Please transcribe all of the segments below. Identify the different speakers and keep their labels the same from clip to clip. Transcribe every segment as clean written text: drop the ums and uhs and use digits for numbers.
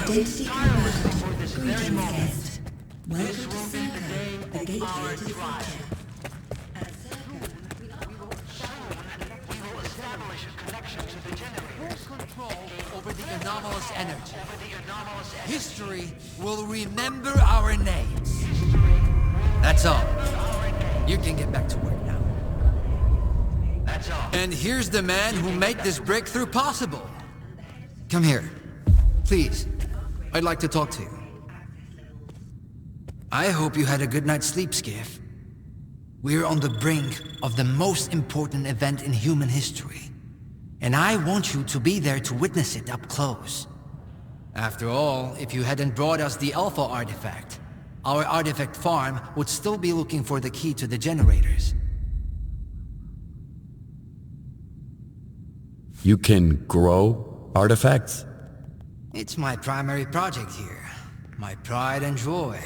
Speaker 1: Identity confirmed. Greetings, guest. Welcome to STALKER, the gateway to the future. At STALKER, we
Speaker 2: will establish a connection to the generators.
Speaker 3: Full control over the anomalous energy. History will remember our names. That's all. You can get back to work now.
Speaker 2: That's all.
Speaker 3: And here's the man who made this breakthrough possible. Come here. Please. I'd like to talk to you. I hope you had a good night's sleep, Skiff. We're on the brink of the most important event in human history. And I want you to be there to witness it up close. After all, if you hadn't brought us the Alpha artifact, our artifact farm would still be looking for the key to the generators.
Speaker 4: You can grow artifacts?
Speaker 3: It's my primary project here. My pride and joy.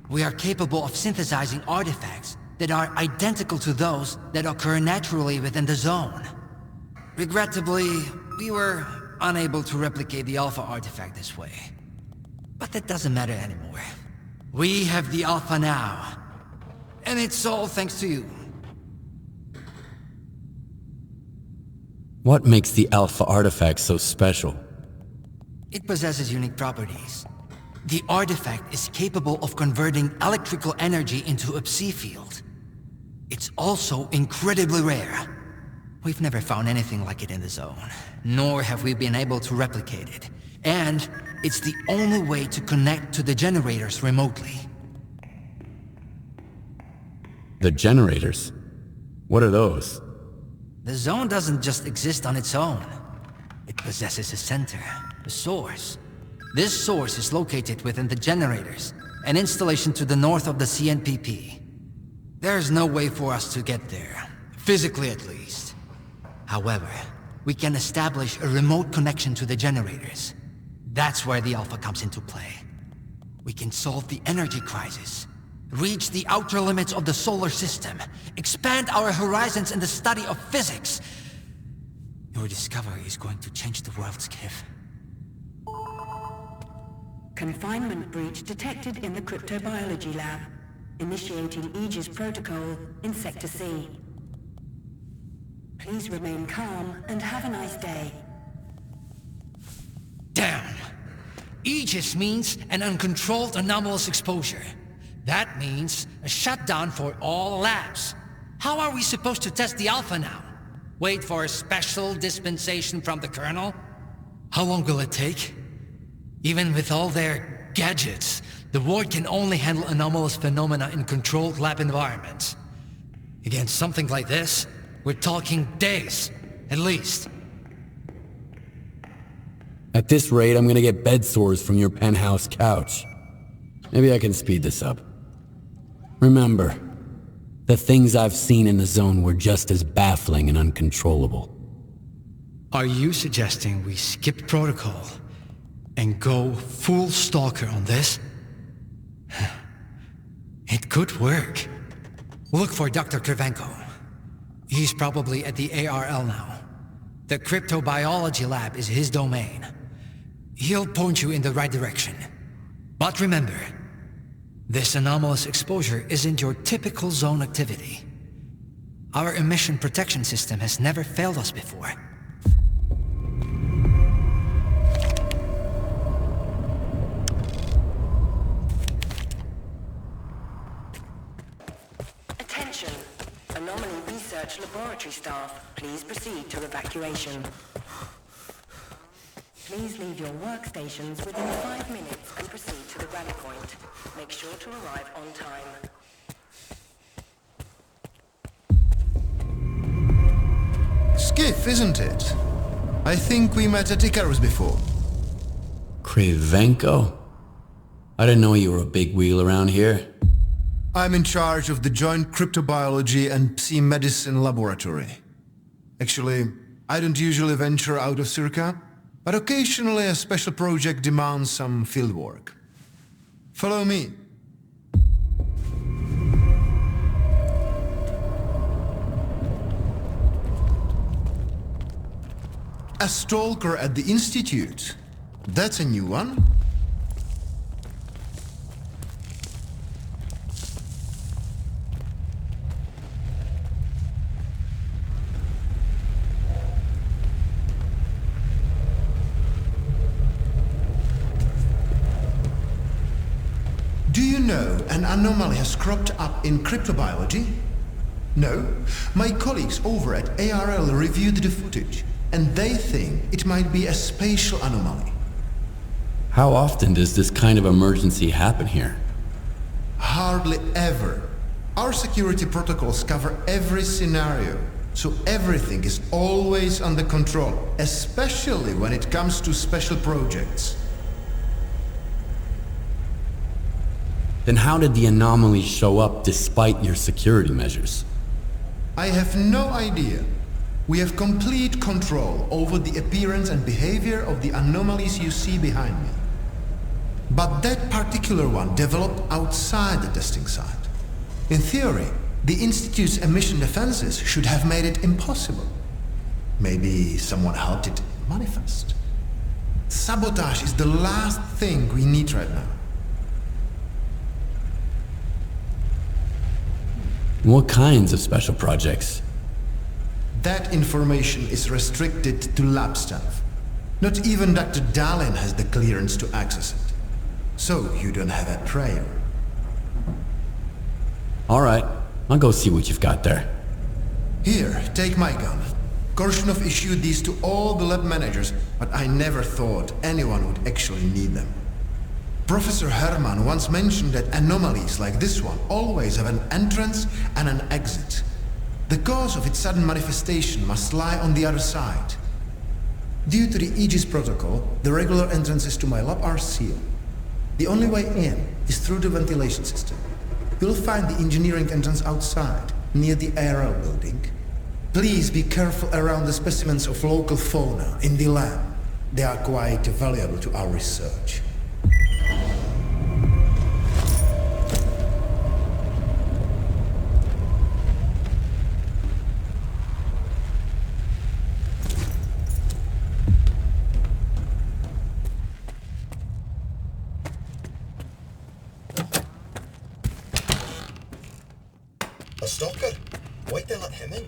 Speaker 3: We are capable of synthesizing artifacts that are identical to those that occur naturally within the zone. Regrettably, we were unable to replicate the Alpha artifact this way. But that doesn't matter anymore. We have the Alpha now. And it's all thanks to you.
Speaker 4: What makes the Alpha artifact so special?
Speaker 3: It possesses unique properties. The artifact is capable of converting electrical energy into a psi field. It's also incredibly rare. We've never found anything like it in the zone, nor have we been able to replicate it. And it's the only way to connect to the generators remotely.
Speaker 4: The generators? What are those?
Speaker 3: The zone doesn't just exist on its own. It possesses a center, a source. This source is located within the generators, an installation to the north of the CNPP. There's no way for us to get there, physically at least. However, we can establish a remote connection to the generators. That's where the Alpha comes into play. We can solve the energy crisis, reach the outer limits of the solar system, expand our horizons in the study of physics. Your discovery is going to change the world, Skiff.
Speaker 1: Confinement breach detected in the cryptobiology lab. Initiating Aegis protocol in Sector C. Please remain calm and have a nice day.
Speaker 3: Damn! Aegis means an uncontrolled anomalous exposure. That means a shutdown for all labs. How are we supposed to test the Alpha now? Wait for a special dispensation from the Colonel? How long will it take? Even with all their gadgets, the Ward can only handle anomalous phenomena in controlled lab environments. Against something like this, we're talking days, at least.
Speaker 4: At this rate, I'm gonna get bed sores from your penthouse couch. Maybe I can speed this up. Remember, the things I've seen in the zone were just as baffling and uncontrollable.
Speaker 3: Are you suggesting we skip protocol and go full Stalker on this? It could work. Look for Dr. Kravchenko. He's probably at the ARL now. The cryptobiology lab is his domain. He'll point you in the right direction. But remember, this anomalous exposure isn't your typical zone activity. Our emission protection system has never failed us before.
Speaker 1: Attention! Anomaly research laboratory staff, please proceed to evacuation. Please leave your workstations within 5 minutes and proceed to the rally point. Make sure to arrive on time.
Speaker 5: Skiff, isn't it? I think we met at Icarus before.
Speaker 4: Kravchenko? I didn't know you were a big wheel around here.
Speaker 5: I'm in charge of the Joint Cryptobiology and Psi Medicine Laboratory. Actually, I don't usually venture out of Circa, but occasionally a special project demands some fieldwork. Follow me. A stalker at the Institute. That's a new one. know an anomaly has cropped up in cryptobiology? No. My colleagues over at ARL reviewed the footage, and they think it might be a spatial anomaly.
Speaker 4: How often does this kind of emergency happen here?
Speaker 5: Hardly ever. Our security protocols cover every scenario, so everything is always under control, especially when it comes to special projects.
Speaker 4: Then how did the anomaly show up despite your security measures?
Speaker 5: I have no idea. We have complete control over the appearance and behavior of the anomalies you see behind me. But that particular one developed outside the testing site. In theory, the Institute's emission defenses should have made it impossible. Maybe someone helped it manifest. Sabotage is the last thing we need right now.
Speaker 4: What kinds of special projects?
Speaker 5: That information is restricted to lab staff. Not even Dr. Dallin has the clearance to access it. So you don't have a trail.
Speaker 4: All right, I'll go see what you've got there.
Speaker 5: Here, take my gun. Korshunov issued these to all the lab managers, but I never thought anyone would actually need them. Professor Herman once mentioned that anomalies like this one always have an entrance and an exit. The cause of its sudden manifestation must lie on the other side. Due to the Aegis protocol, the regular entrances to my lab are sealed. The only way in is through the ventilation system. You'll find the engineering entrance outside, near the ARL building. Please be careful around the specimens of local fauna in the lab. They are quite valuable to our research.
Speaker 6: A stalker? Wait till let him in.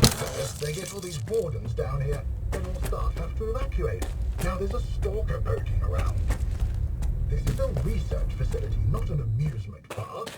Speaker 6: First, they get all these wardens down here, then all staff have to evacuate. Now there's a stalker poking around. This is a research facility, not an amusement park.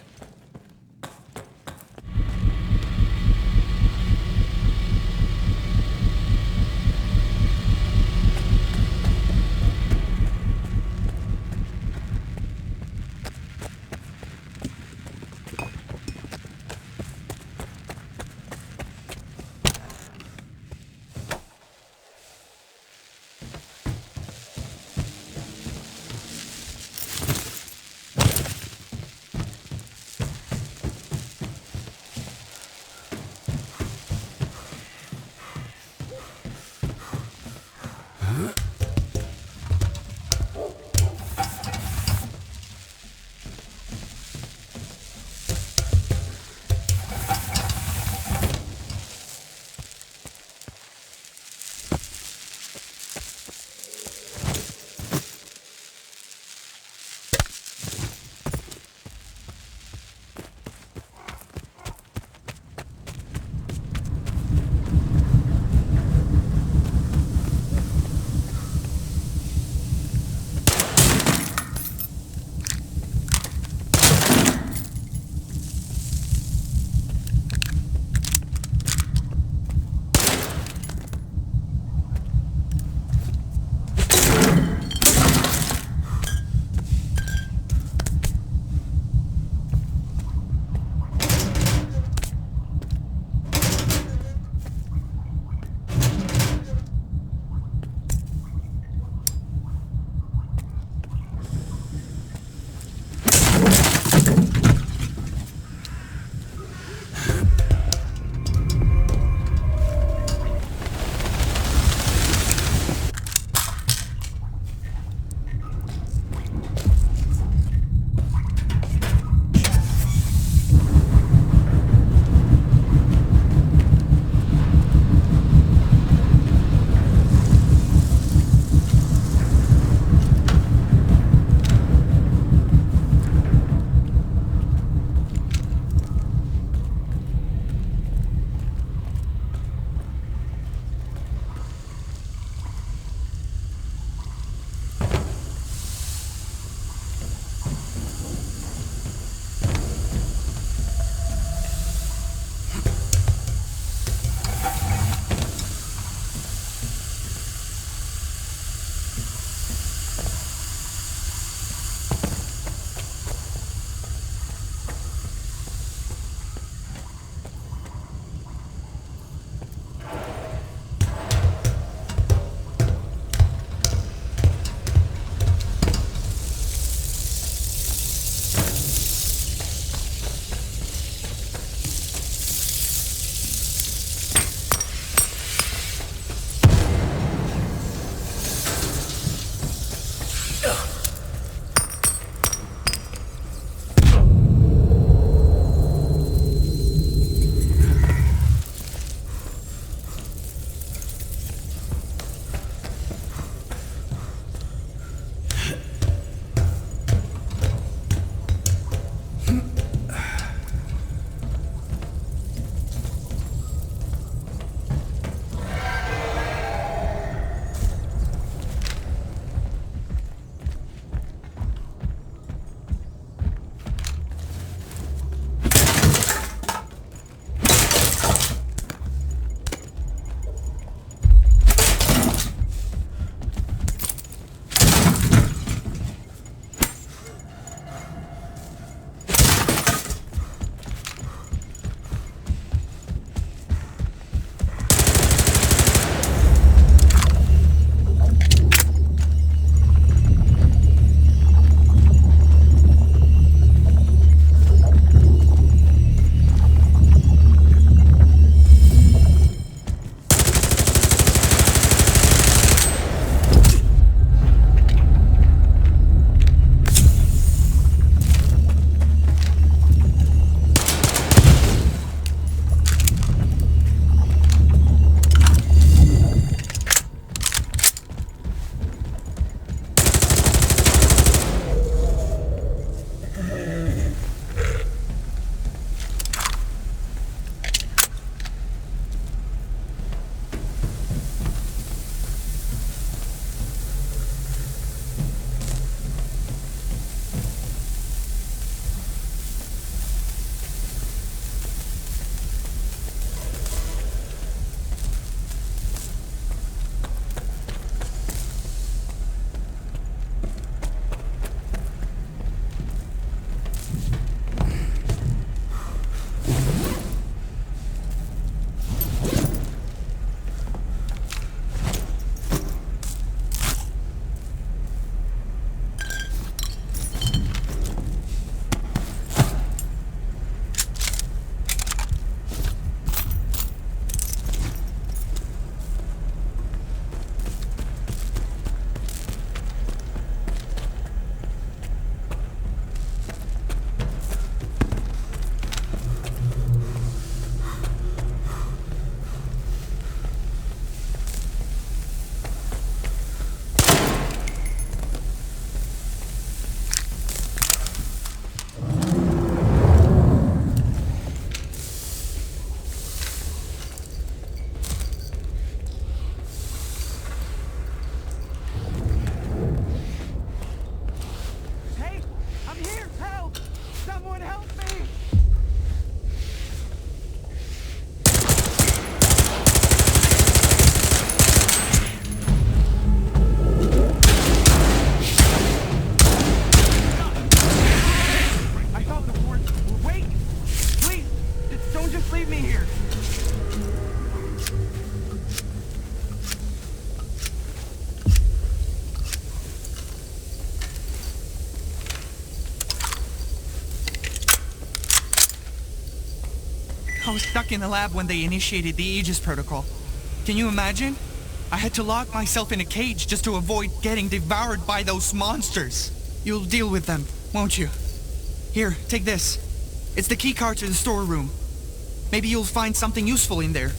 Speaker 7: I was stuck in the lab when they initiated the Aegis protocol. Can you imagine? I had to lock myself in a cage just to avoid getting devoured by those monsters. You'll deal with them, won't you? Here, take this. It's the keycard to the storeroom. Maybe you'll find something useful in there.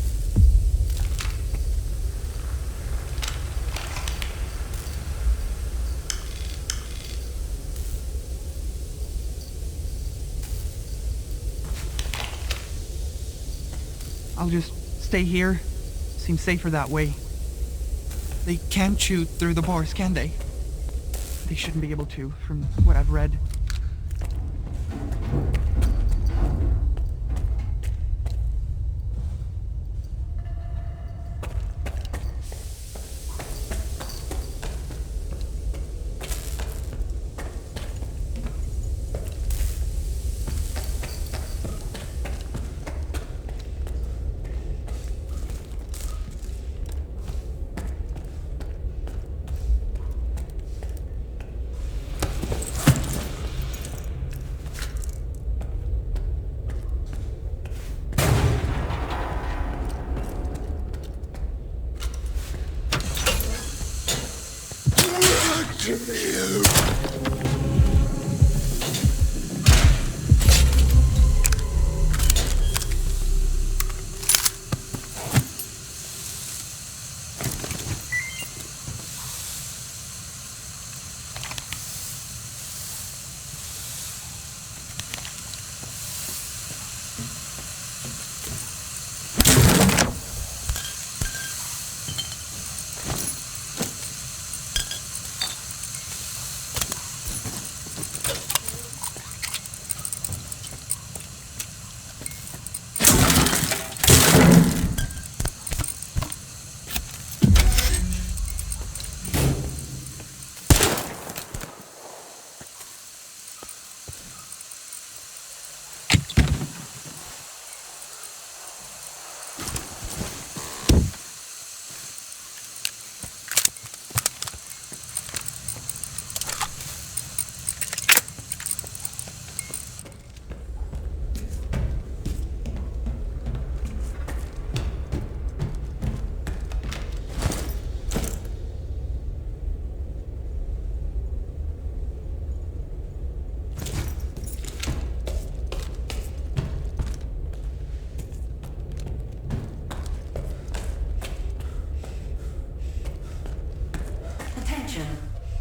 Speaker 7: I'll just stay here. Seems safer that way. They can't shoot through the bars, can they? They shouldn't be able to, from what I've read.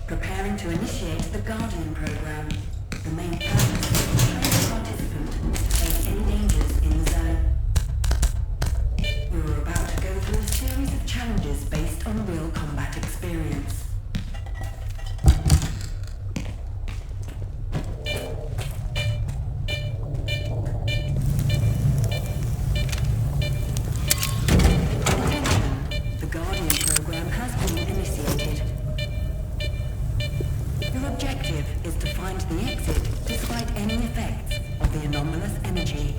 Speaker 1: Preparing to initiate the Guardian program. The main purpose is to train the participant to face any dangers in the zone. We were about to go through a series of challenges based on real combat experience. Attention, the Guardian program has been initiated. Your objective is to find the exit despite any effects of the anomalous energy.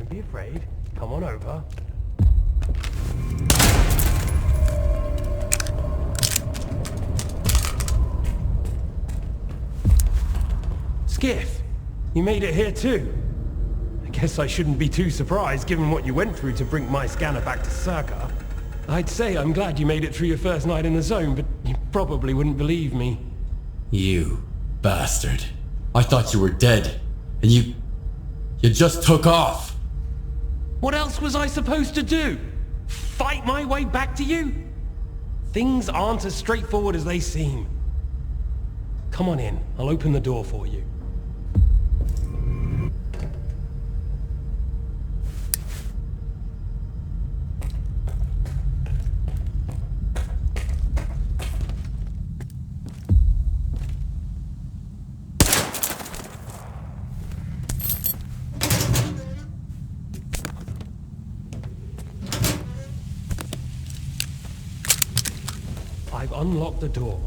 Speaker 8: Don't be afraid. Come on over. Skiff, you made it here too. I guess I shouldn't be too surprised given what you went through to bring my scanner back to Circa. I'd say I'm glad you made it through your first night in the zone, but you probably wouldn't believe me.
Speaker 4: You bastard. I thought you were dead, and you just took off.
Speaker 8: What else was I supposed to do? Fight my way back to you? Things aren't as straightforward as they seem. Come on in, I'll open the door for you. I've unlocked the door.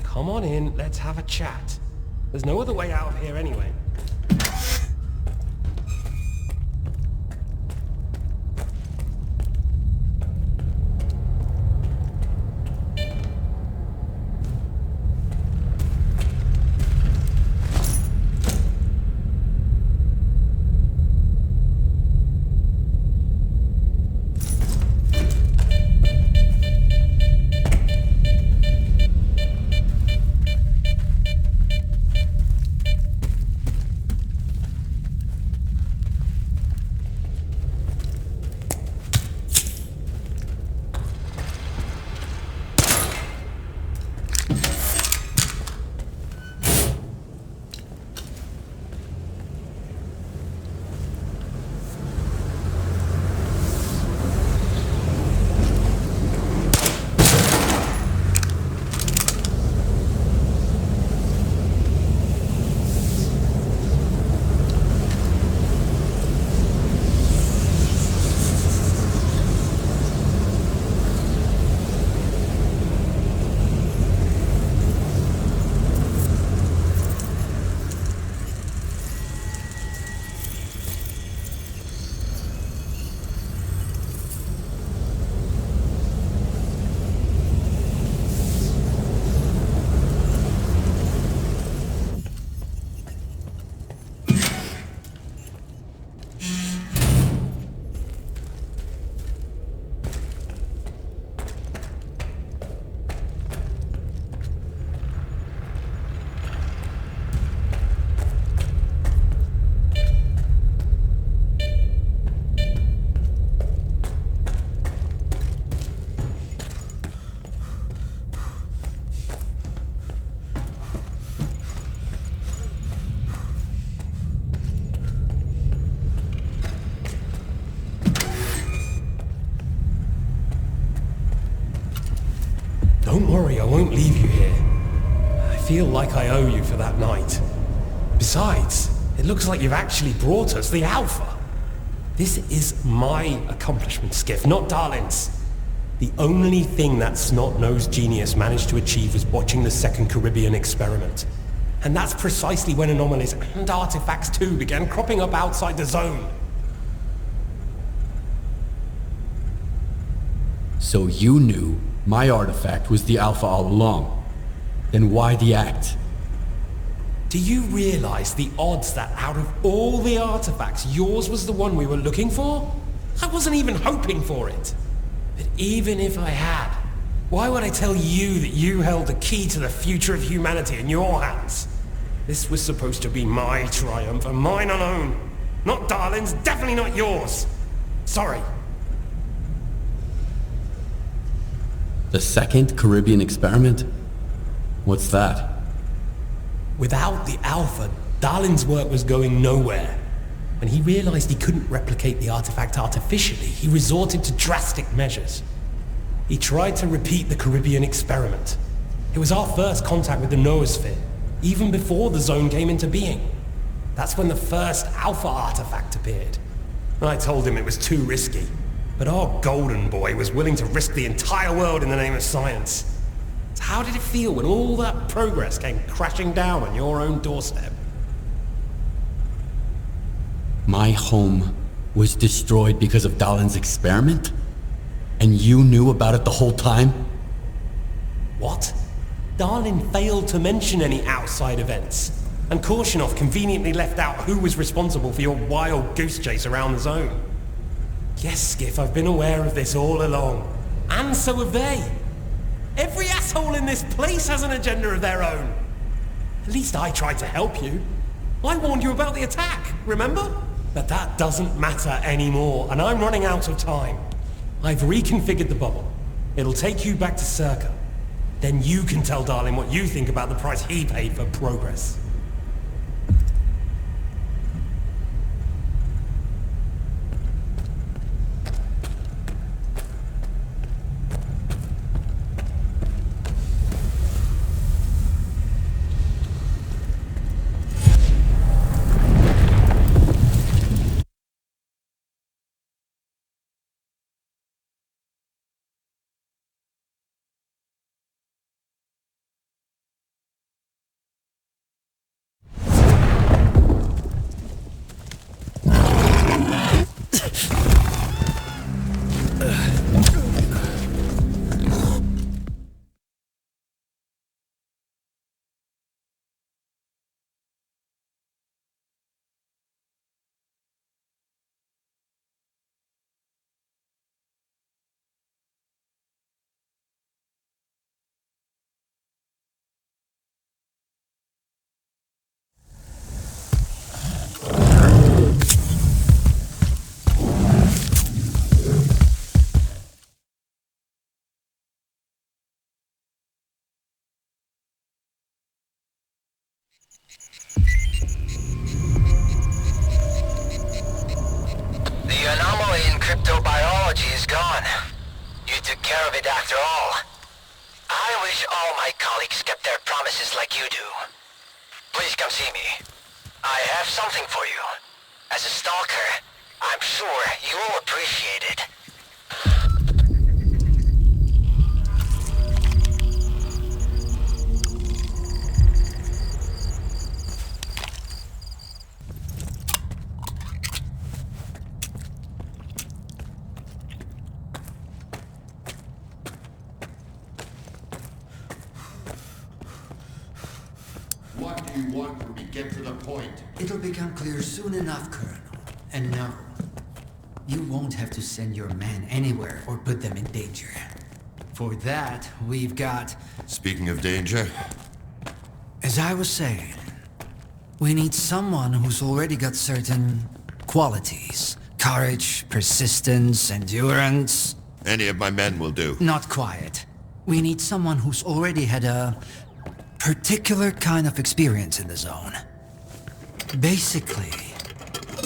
Speaker 8: Come on in, let's have a chat. There's no other way out of here anyway. Don't worry, I won't leave you here. I feel like I owe you for that night. Besides, it looks like you've actually brought us the Alpha. This is my accomplishment, Skiff, not Darlin's. The only thing that snot-nosed genius managed to achieve was watching the second Caribbean experiment. And that's precisely when anomalies and artifacts too began cropping up outside the zone.
Speaker 4: So you knew my artifact was the Alpha all along. Then why the act?
Speaker 8: Do you realize the odds that out of all the artifacts, yours was the one we were looking for? I wasn't even hoping for it. But even if I had, why would I tell you that you held the key to the future of humanity in your hands? This was supposed to be my triumph and mine alone. Not Darlin's, definitely not yours. Sorry.
Speaker 4: The second Caribbean experiment? What's that?
Speaker 8: Without the Alpha, Darlin's work was going nowhere. When he realized he couldn't replicate the artifact artificially, he resorted to drastic measures. He tried to repeat the Caribbean experiment. It was our first contact with the noosphere, even before the zone came into being. That's when the first Alpha artifact appeared. I told him it was too risky, but our golden boy was willing to risk the entire world in the name of science. So how did it feel when all that progress came crashing down on your own doorstep?
Speaker 4: My home was destroyed because of Dalin's experiment? And you knew about it the whole time?
Speaker 8: What? Darlin failed to mention any outside events, and Korshunov conveniently left out who was responsible for your wild goose chase around the zone. Yes, Skiff, I've been aware of this all along. And so have they. Every asshole in this place has an agenda of their own. At least I tried to help you. I warned you about the attack, remember? But that doesn't matter anymore, and I'm running out of time. I've reconfigured the bubble. It'll take you back to Circa. Then you can tell Darlin what you think about the price he paid for progress.
Speaker 2: The anomaly in cryptobiology is gone. You took care of it after all. I wish all my colleagues kept their promises like you do. Please come see me. I have something for you. As a stalker, I'm sure you'll appreciate it.
Speaker 9: What do you want from me? Get to the point.
Speaker 3: It'll become clear soon enough, Colonel. And no, you won't have to send your men anywhere or put them in danger. For that, we've got...
Speaker 9: Speaking of danger,
Speaker 3: As I was saying, we need someone who's already got certain qualities. Courage, persistence, endurance.
Speaker 9: any of my men will do.
Speaker 3: Not quiet. We need someone who's already had a particular kind of experience in the zone. Basically,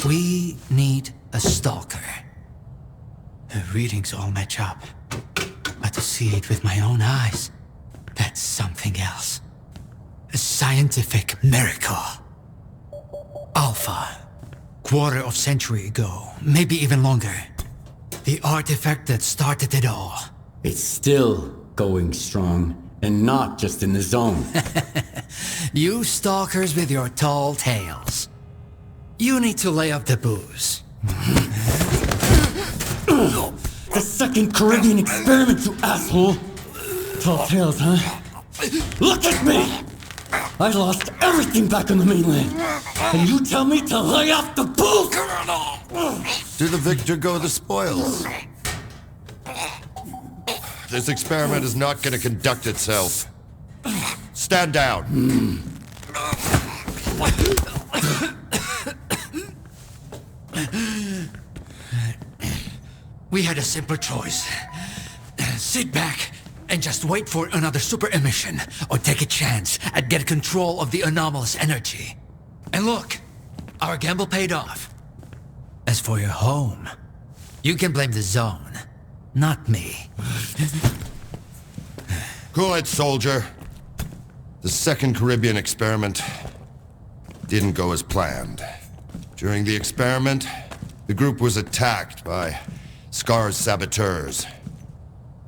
Speaker 3: we need a stalker. The readings all match up. But to see it with my own eyes, that's something else. A scientific miracle. Alpha. Quarter of century ago, maybe even longer. The artifact that started it all.
Speaker 4: It's still going strong, and not just in the zone.
Speaker 3: You stalkers with your tall tales. You need to lay off the booze.
Speaker 4: The second Caribbean experiment, you asshole! Tall tales, huh? Look at me! I lost everything back on the mainland. And you tell me to lay off the booze?
Speaker 9: To the victor go the spoils. This experiment is not going to conduct itself. Stand down.
Speaker 3: We had a simple choice. Sit back and just wait for another super emission, or take a chance at get control of the anomalous energy. And look, our gamble paid off. As for your home, you can blame the zone, not me.
Speaker 9: Cool it, soldier. The second Caribbean experiment didn't go as planned. During the experiment, the group was attacked by Scar's saboteurs.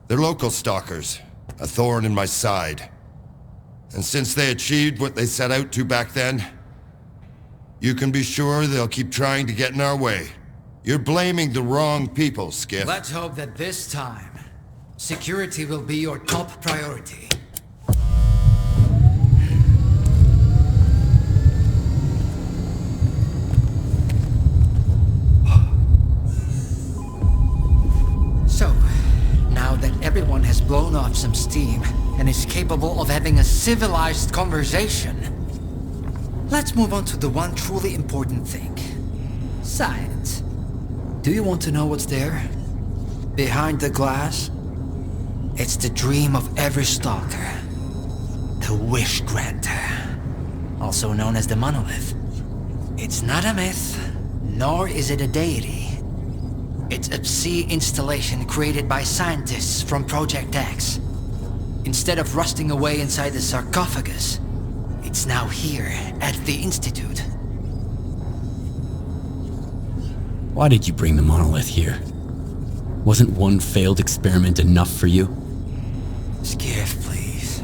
Speaker 9: They're local stalkers, a thorn in my side. And since they achieved what they set out to back then, you can be sure they'll keep trying to get in our way. You're blaming the wrong people, Skiff.
Speaker 3: Let's hope that this time, security will be your top priority. So, now that everyone has blown off some steam and is capable of having a civilized conversation, let's move on to the one truly important thing. Science. Do you want to know what's there? Behind the glass? It's the dream of every stalker. The wish granter. Also known as the monolith. It's not a myth, nor is it a deity. It's a sea installation created by scientists from Project X. Instead of rusting away inside the sarcophagus, it's now here at the Institute.
Speaker 4: Why did you bring the monolith here? Wasn't one failed experiment enough for you?
Speaker 3: Skiff, please.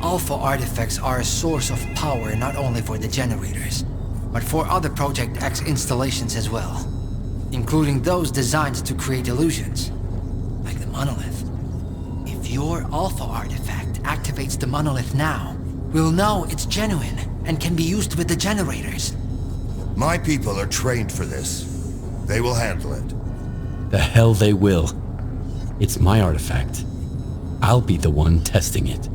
Speaker 3: Alpha artifacts are a source of power not only for the generators, but for other Project X installations as well. Including those designed to create illusions, like the monolith. If your Alpha artifact activates the monolith now, we'll know it's genuine and can be used with the generators.
Speaker 9: My people are trained for this. They will handle it.
Speaker 4: The hell they will. It's my artifact. I'll be the one testing it.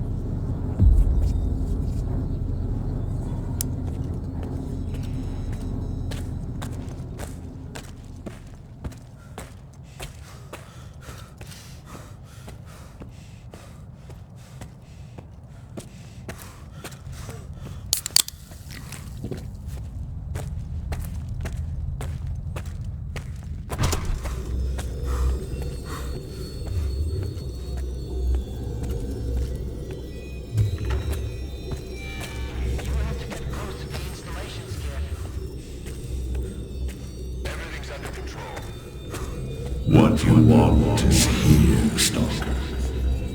Speaker 10: What you want is here, Stalker.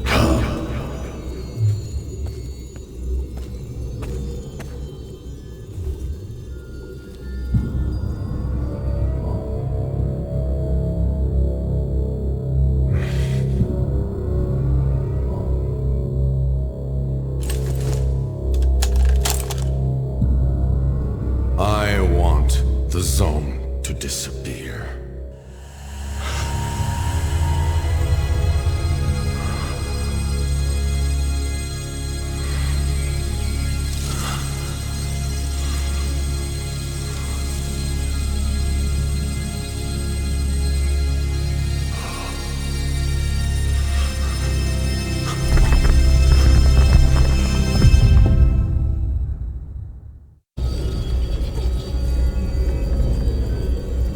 Speaker 10: Come.
Speaker 11: I want the zone to disappear.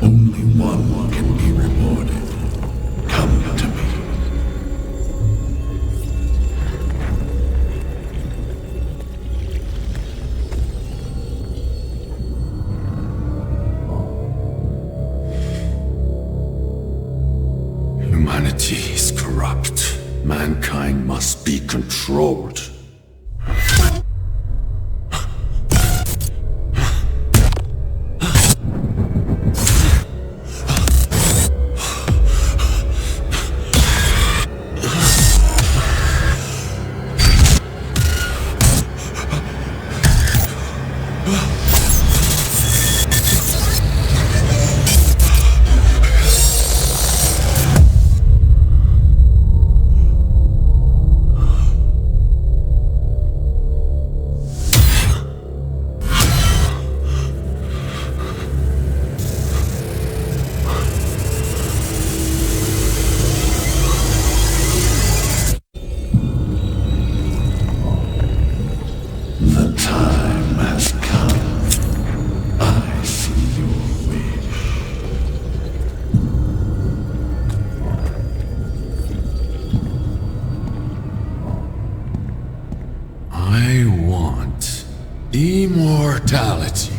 Speaker 10: Only one can be rewarded. Come to me.
Speaker 11: Humanity is corrupt. Mankind must be controlled.
Speaker 10: The time has come. I see your wish.
Speaker 11: I want immortality.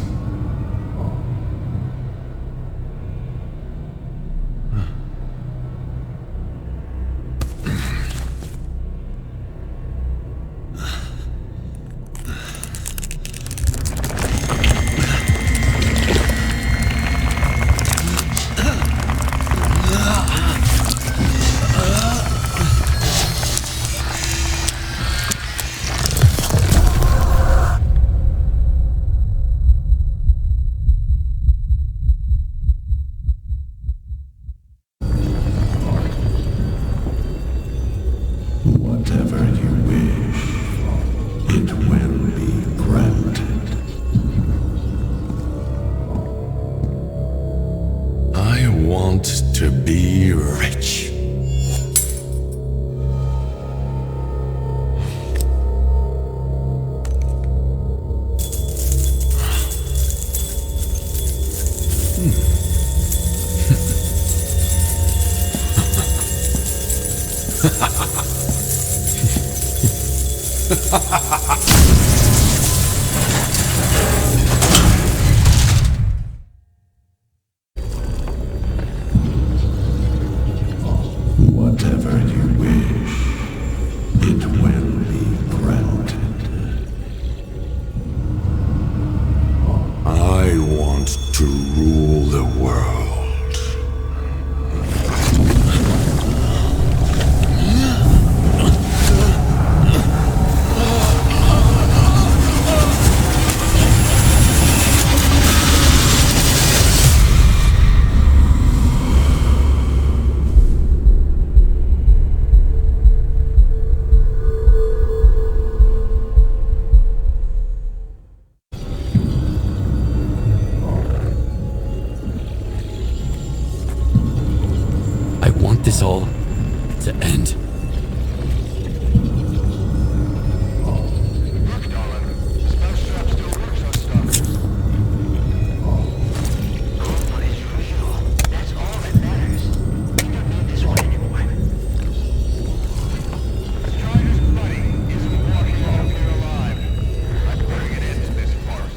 Speaker 11: want to be rich.
Speaker 10: Whatever you wish, it will be granted.
Speaker 11: I want to rule the world.
Speaker 4: I want this all to end.
Speaker 2: Look, Dolan. Spell strap still works on Stalker. But as usual, that's all that matters. We don't need this one anymore. Strider's buddy isn't walking out here alive. Let's bring an end to this farce.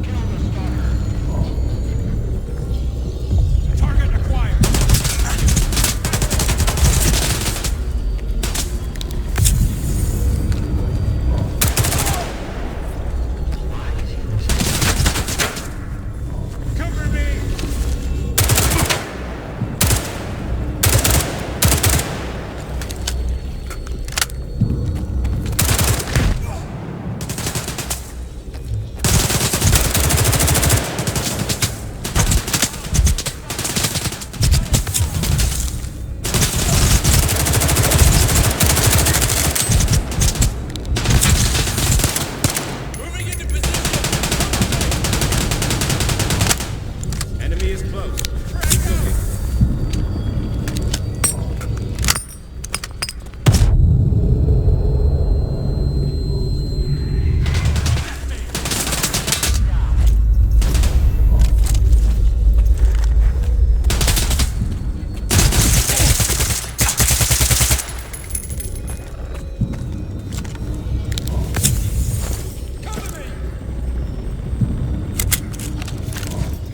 Speaker 2: Kill the Stalker. Target acquired. Cover me! Moving into position! Enemy is close.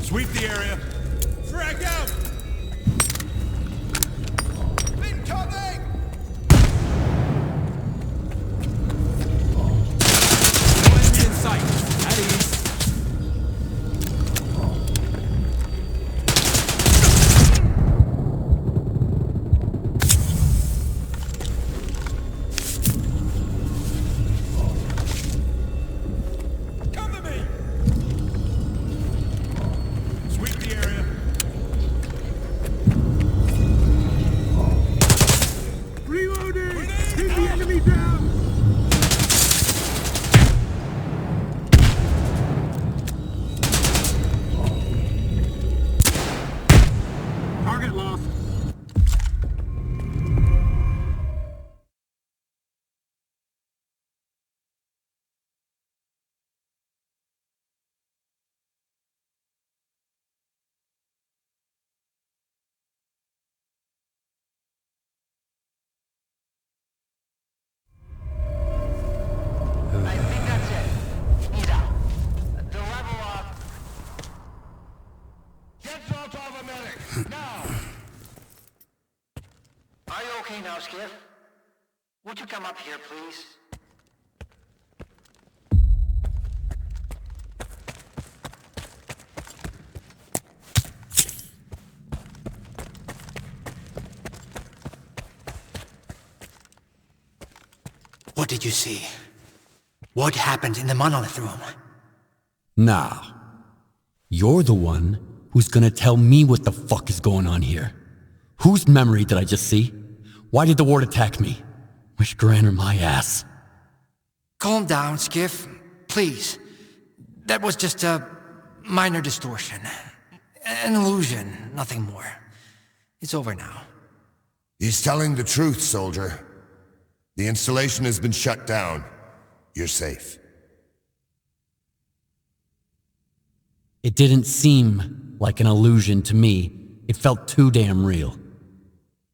Speaker 2: Sweep the area. Frag out! Incoming! Enemy in sight. At ease. Cover me! Sweep the area. Reloading! Take the enemy down! Target lost. I think that's it. He's out. The level up. Get salt off a medic! Now! Are you okay now, Skiff? Would you come up here, please?
Speaker 3: What did you see? What happened in the monolith room?
Speaker 4: Now, you're the one who's gonna tell me what the fuck is going on here. Whose memory did I just see? Why did the ward attack me? Wish Granner my ass.
Speaker 3: Calm down, Skiff. Please. That was just a minor distortion. An illusion, nothing more. It's over now.
Speaker 9: He's telling the truth, soldier. The installation has been shut down. You're safe.
Speaker 4: It didn't seem like an illusion to me. It felt too damn real.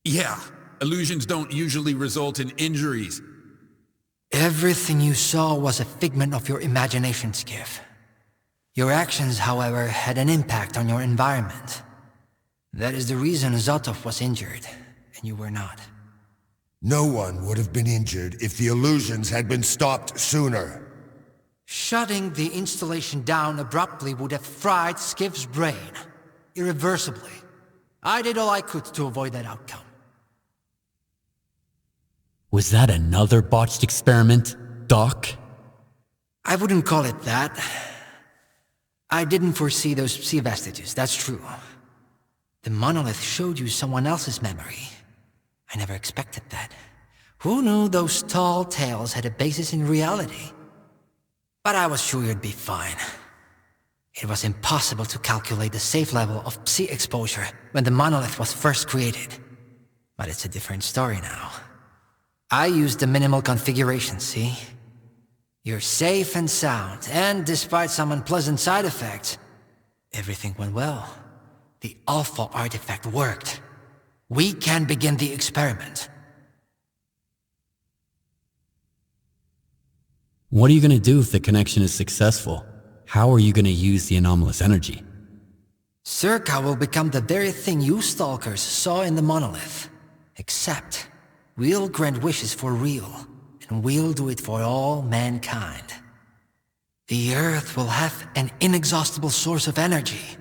Speaker 12: Yeah, illusions don't usually result in injuries.
Speaker 3: Everything you saw was a figment of your imagination, Skiff. Your actions, however, had an impact on your environment. That is the reason Zotov was injured, and you were not.
Speaker 9: No one would have been injured if the illusions had been stopped sooner.
Speaker 3: Shutting the installation down abruptly would have fried Skiff's brain, irreversibly. I did all I could to avoid that outcome.
Speaker 4: Was that another botched experiment, Doc?
Speaker 3: I wouldn't call it that. I didn't foresee those sea vestiges, that's true. The monolith showed you someone else's memory. I never expected that. Who knew those tall tales had a basis in reality? But I was sure you'd be fine. It was impossible to calculate the safe level of Psi exposure when the monolith was first created. But it's a different story now. I used the minimal configuration, see? You're safe and sound, and despite some unpleasant side effects, everything went well. The Alpha artifact worked. We can begin the experiment.
Speaker 4: What are you gonna do if the connection is successful? How are you gonna use the anomalous energy?
Speaker 3: Circa will become the very thing you stalkers saw in the monolith. Except, we'll grant wishes for real, and we'll do it for all mankind. The Earth will have an inexhaustible source of energy.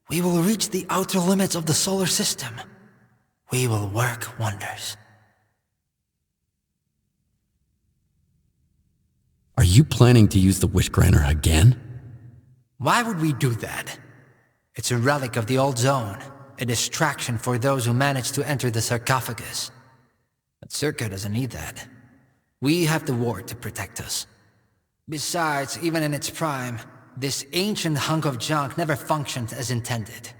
Speaker 3: We will reach the outer limits of the solar system. We will work wonders.
Speaker 4: Are you planning to use the Wish Granter again?
Speaker 3: Why would we do that? It's a relic of the old zone, a distraction for those who manage to enter the sarcophagus. But Circa doesn't need that. We have the ward to protect us. Besides, even in its prime, this ancient hunk of junk never functioned as intended.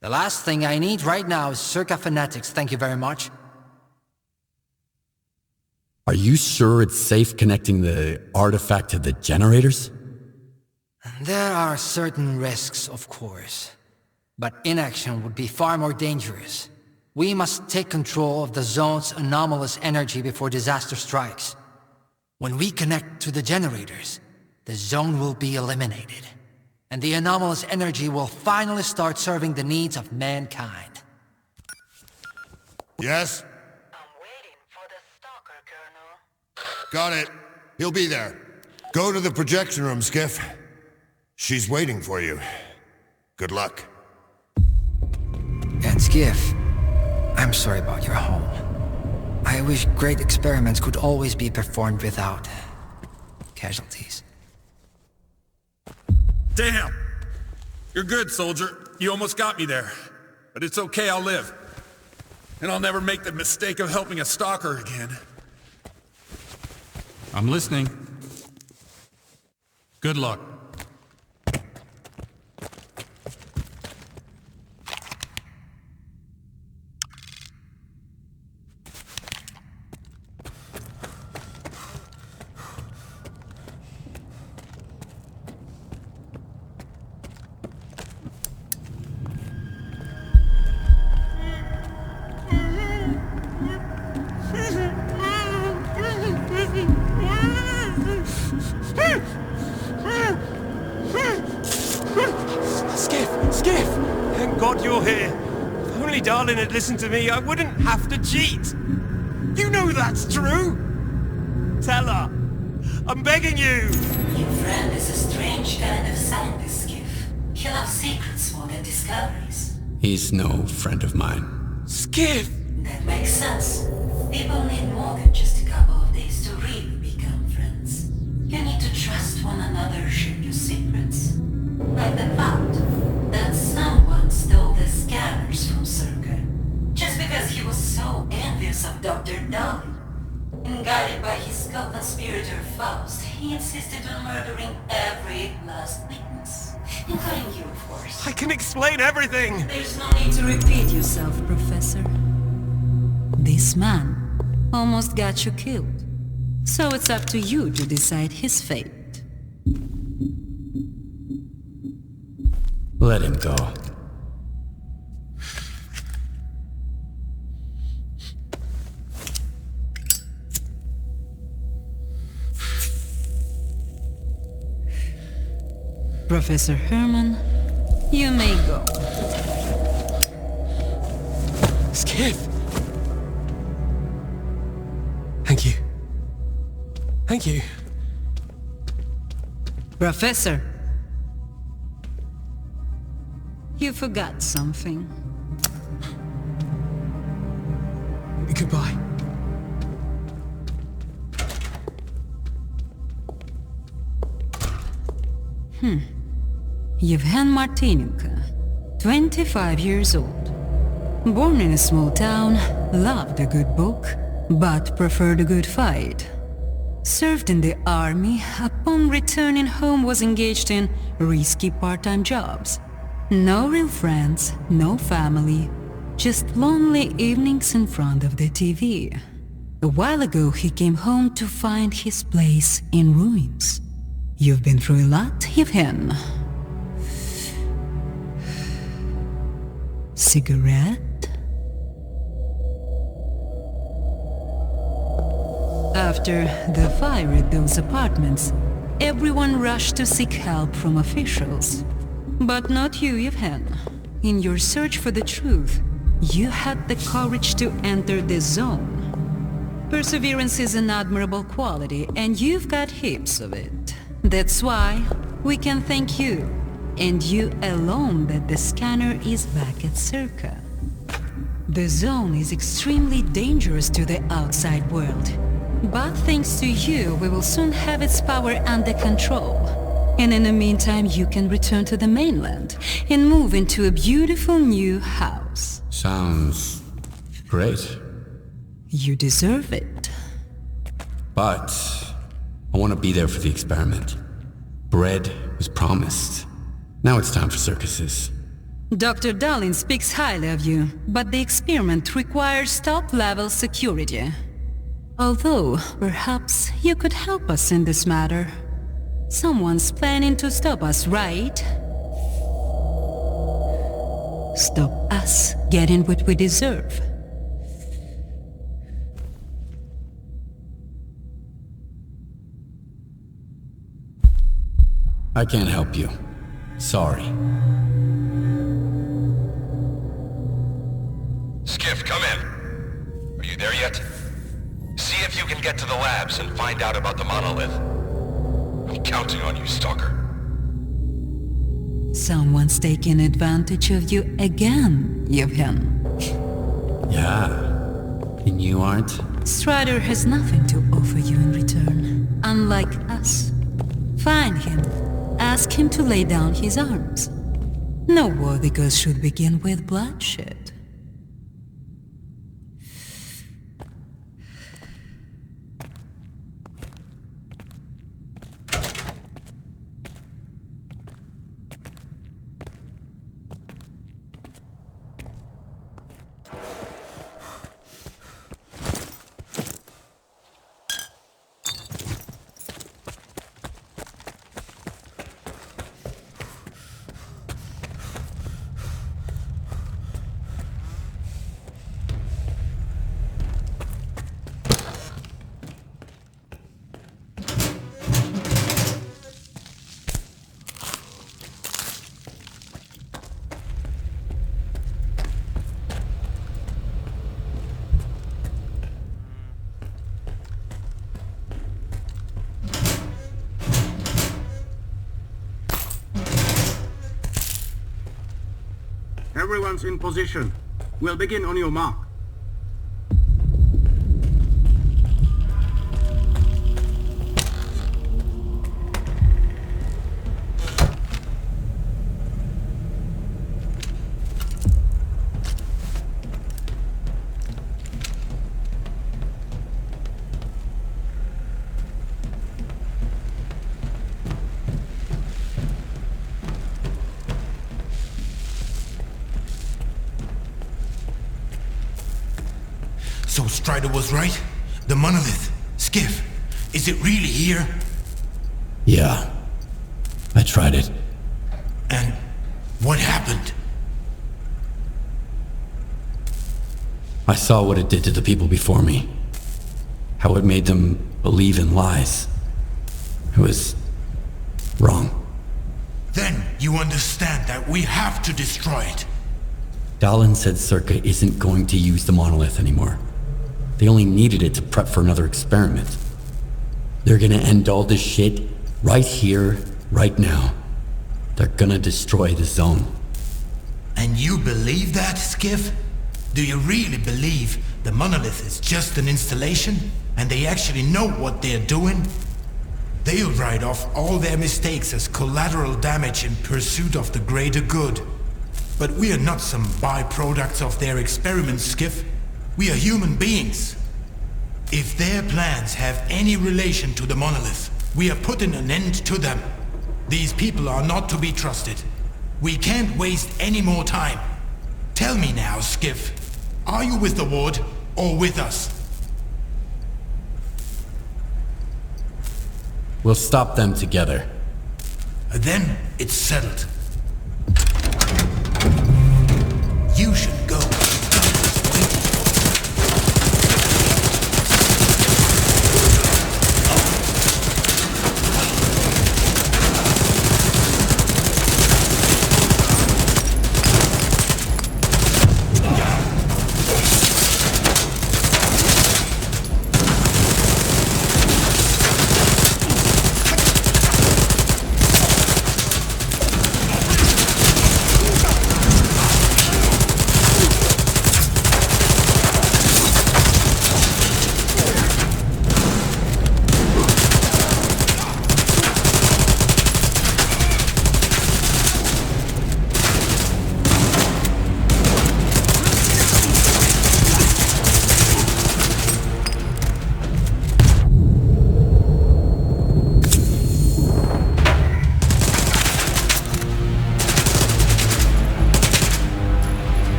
Speaker 3: The last thing I need right now is Circa fanatics, thank you very much.
Speaker 4: Are you sure it's safe connecting the artifact to the generators?
Speaker 3: There are certain risks, of course. But inaction would be far more dangerous. We must take control of the zone's anomalous energy before disaster strikes. When we connect to the generators, the zone will be eliminated. And the anomalous energy will finally start serving the needs of mankind.
Speaker 9: Yes?
Speaker 1: I'm waiting for the Stalker, Colonel.
Speaker 9: Got it. He'll be there. Go to the projection room, Skiff. She's waiting for you. Good luck.
Speaker 3: And Skiff, I'm sorry about your home. I wish great experiments could always be performed without casualties.
Speaker 12: Damn! You're good, soldier. You almost got me there. But it's okay, I'll live. And I'll never make the mistake of helping a stalker again. I'm listening. Good luck.
Speaker 8: Skiff! Thank God you're here. If only Darlin had listened to me, I wouldn't have to cheat. You know that's true. Tell her. I'm begging you.
Speaker 1: Your friend is a strange kind of scientist, Skiff. He loves secrets more than discoveries.
Speaker 4: He's no friend of mine.
Speaker 8: Skiff!
Speaker 1: That makes sense. People need more than just a couple of days to really become friends. You need to trust one another, share your secrets. Like the fact that someone stole the scanners from Circa. Just because he was so envious of Dr. Darling. And guided by his co-conspirator Faust, he insisted on murdering every last witness. including you, of course.
Speaker 8: I can explain everything!
Speaker 1: There's no need to repeat yourself, Professor. This man almost got you killed. So it's up to you to decide his fate.
Speaker 4: Let him go.
Speaker 1: Professor Herman, you may go.
Speaker 8: Skip! Thank you. Thank you.
Speaker 1: Professor, you forgot something.
Speaker 8: Goodbye.
Speaker 1: Yevhen Martinenko, 25 years old. Born in a small town, loved a good book, but preferred a good fight. Served in the army, upon returning home was engaged in risky part-time jobs. No real friends, no family, just lonely evenings in front of the TV. A while ago he came home to find his place in ruins. You've been through a lot, Yevhen. Cigarette? After the fire at those apartments, everyone rushed to seek help from officials. But not you, Yevhen. In your search for the truth, you had the courage to enter the zone. Perseverance is an admirable quality, and you've got heaps of it. That's why we can thank you, and you alone, that the scanner is back at Circa. The zone is extremely dangerous to the outside world. But thanks to you, we will soon have its power under control. And in the meantime, you can return to the mainland and move into a beautiful new house.
Speaker 4: Sounds great.
Speaker 1: You deserve it.
Speaker 4: But I want to be there for the experiment. Bread was promised. Now it's time for circuses.
Speaker 1: Dr. Darlin speaks highly of you, but the experiment requires top-level security. Although, perhaps you could help us in this matter. Someone's planning to stop us, right? Stop us getting what we deserve.
Speaker 4: I can't help you. Sorry.
Speaker 2: Skiff, come in. Are you there yet? See if you can get to the labs and find out about the monolith. I'm counting on you, Stalker.
Speaker 1: Someone's taking advantage of you again, Yevhen.
Speaker 4: Yeah. And you aren't?
Speaker 1: Strider has nothing to offer you in return, unlike us. Find him. Ask him to lay down his arms. No worthy gods should begin with bloodshed.
Speaker 13: Everyone's in position. We'll begin on your mark.
Speaker 14: So Strider was right? The monolith, Skiff, is it really here?
Speaker 4: Yeah. I tried it.
Speaker 14: And what happened?
Speaker 4: I saw what it did to the people before me. How it made them believe in lies. It was wrong.
Speaker 14: Then you understand that we have to destroy it.
Speaker 4: Dahlan said Circa isn't going to use the monolith anymore. They only needed it to prep for another experiment. They're gonna end all this shit right here, right now. They're gonna destroy the zone.
Speaker 14: And you believe that, Skiff? Do you really believe the monolith is just an installation and they actually know what they're doing? They'll write off all their mistakes as collateral damage in pursuit of the greater good. But we are not some byproducts of their experiments, Skiff. We are human beings. If their plans have any relation to the monolith, we are putting an end to them. These people are not to be trusted. We can't waste any more time. Tell me now, Skiff. Are you with the Ward or with us?
Speaker 4: We'll stop them together.
Speaker 14: Then it's settled. You should go.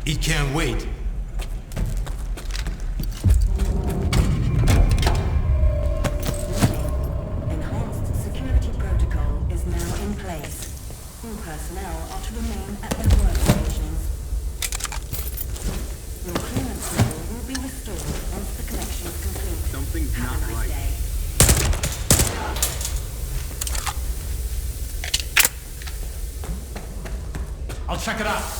Speaker 14: He can't wait.
Speaker 1: Enhanced security protocol is now in place. All personnel are to remain at their workstations. Your clearance level will be restored once the connection is complete.
Speaker 13: Something's
Speaker 1: Have
Speaker 13: not
Speaker 1: a nice
Speaker 13: right.
Speaker 1: day.
Speaker 14: I'll check it out.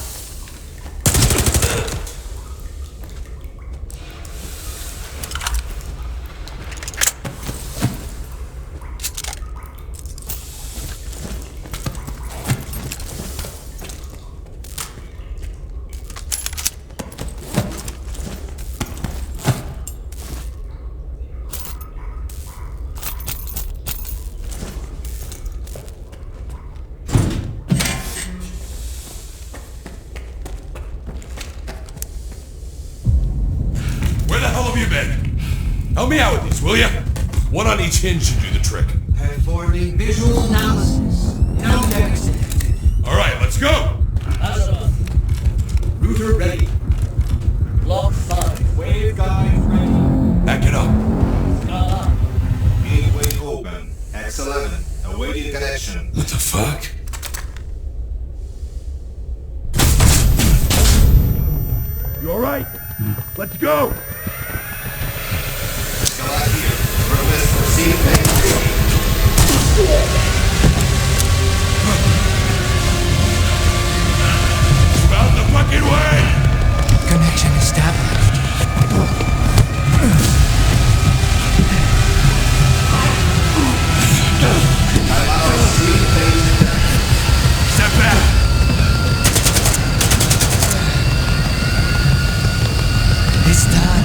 Speaker 15: Help me out with these, will ya? One on each hinge should do the trick.
Speaker 16: Performing visual analysis. No checks detected.
Speaker 15: Alright, let's go!
Speaker 16: Affirmative. Router ready. Block 5. Waveguide ready.
Speaker 15: Back it up.
Speaker 16: Scala.
Speaker 17: Gateway open. X11. Awaiting connection.
Speaker 15: What the fuck?
Speaker 12: You alright? Let's go!
Speaker 17: Scala here. Request for seat
Speaker 15: Out the fucking way!
Speaker 3: Connection established.
Speaker 15: Step back!
Speaker 3: It's time.